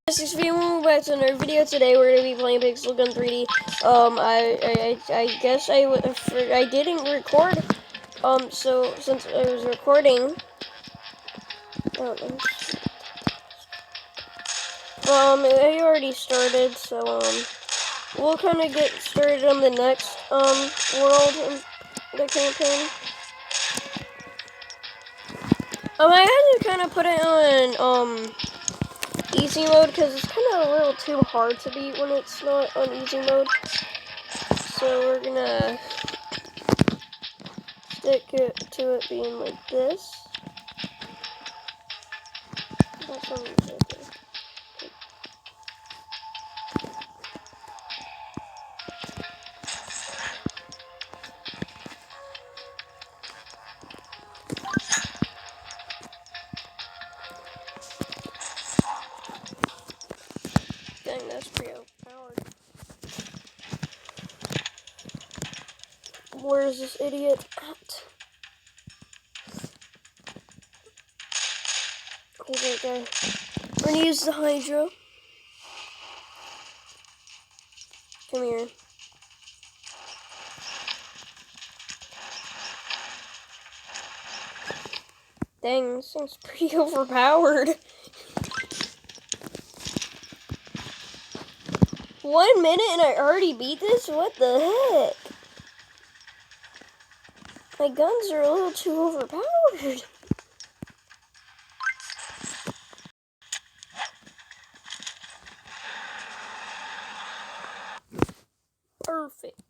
This is welcome back to another video. Today we're gonna be playing Pixel Gun 3D. I guess I didn't record. So since I was recording, I already started. So we'll kind of get started on the next world in the campaign. I had to kind of put it on easy mode because it's kind of a little too hard to beat when it's not on easy mode. So we're gonna stick it to it being like this. That's what I'm saying. Dang, that's pretty overpowered. Where is this idiot at? He's right there. We're gonna use the Hydra. Come here. Dang, this thing's pretty overpowered. 1 minute and I already beat this? What the heck? My guns are a little too overpowered. Perfect.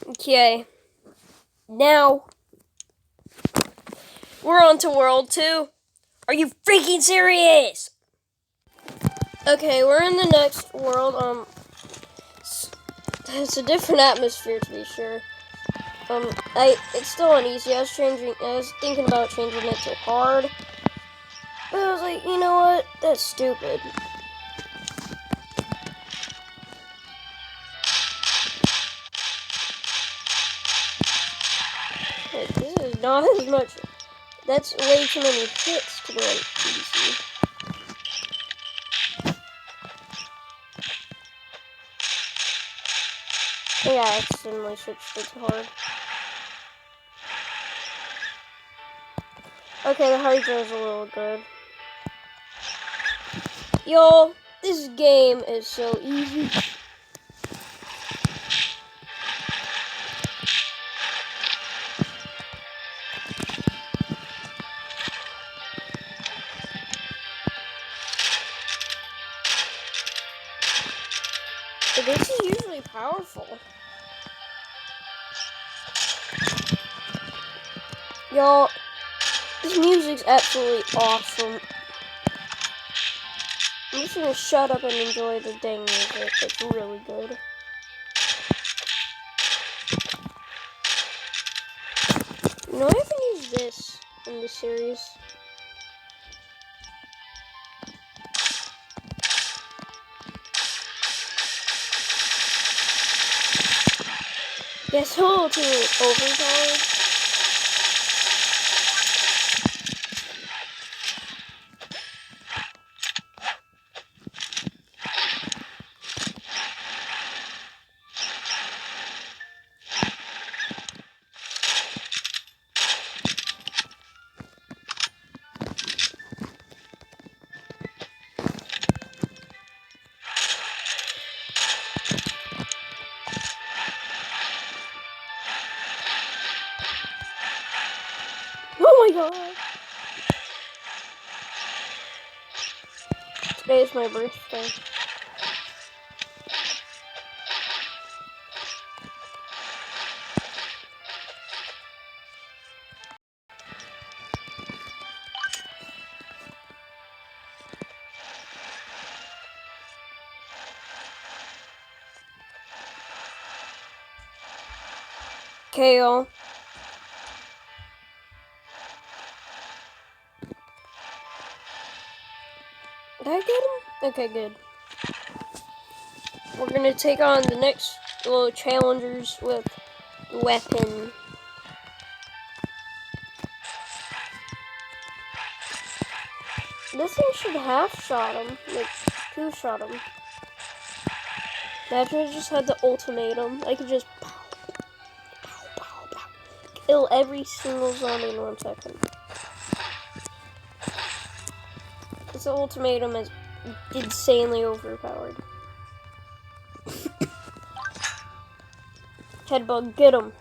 Okay. Now, we're on to World 2. Are you freaking serious? Okay, we're in the next world. It's a different atmosphere to be sure. It's still on easy. I was thinking about changing it to hard. But I was like, you know what? That's stupid. Like, this is not as much. That's way too many hits to be on easy. Yeah, I accidentally switched it to hard. Okay, the Hydra is a little good. Y'all, this game is so easy. But this is usually powerful. Y'all, this music's absolutely awesome. I'm just gonna shut up and enjoy the dang music. It's really good. You know, I haven't used this in the series. Yeah, it's a little too overpowered. Oh my god! Today is my birthday. Okay, y'all. Did I get him? Okay, good. We're gonna take on the next little challengers with weapon. This thing should half shot him, like 2-shot him. Imagine I just had the ultimatum. I could just pow, pow, pow, pow, kill every single zombie in 1 second. This ultimatum is insanely overpowered. Headbug, get him.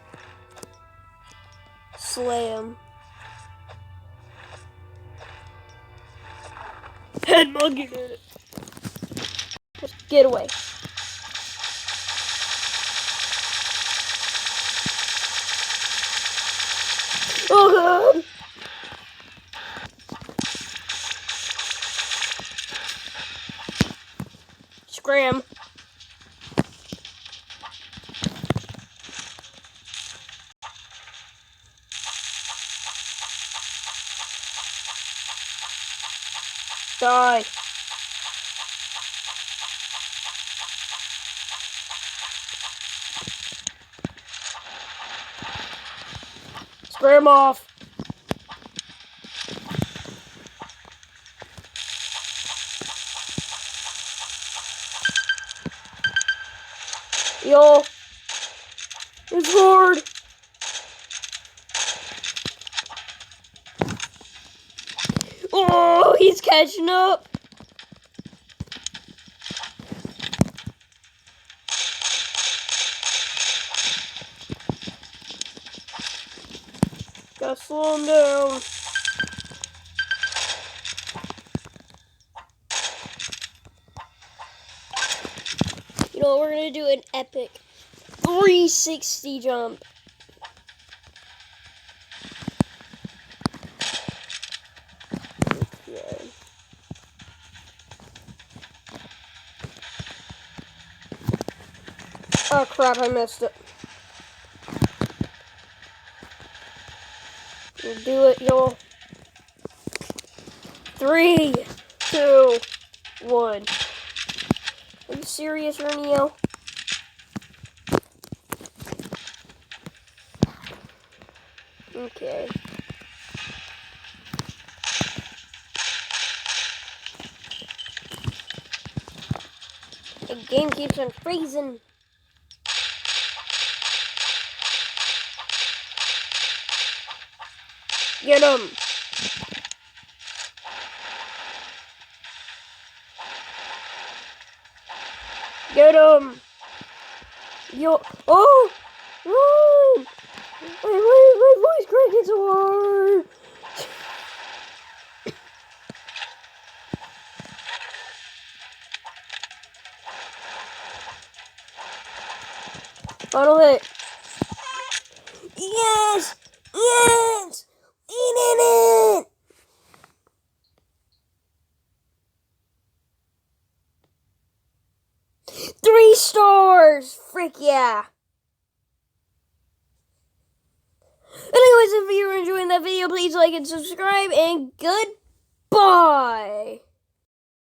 Slay him. Headbug, you did it. Just get away. Oh god! Scram. Die. Scram off. Yo. It's hard. Oh, he's catching up. Gotta slow him down. You know, we're gonna do an epic 360 jump. Okay. Oh crap, I missed it. Do it, y'all. 3, 2, 1. Are you serious, Renio? Okay. The game keeps on freezing. Get him. Get him. Yo. Oh. Run. My voice cracking so hard. Final hit. Yes. Yes. Eating it. 3 stars. Frick yeah. Anyways, if you're enjoying that video, please like and subscribe, and goodbye.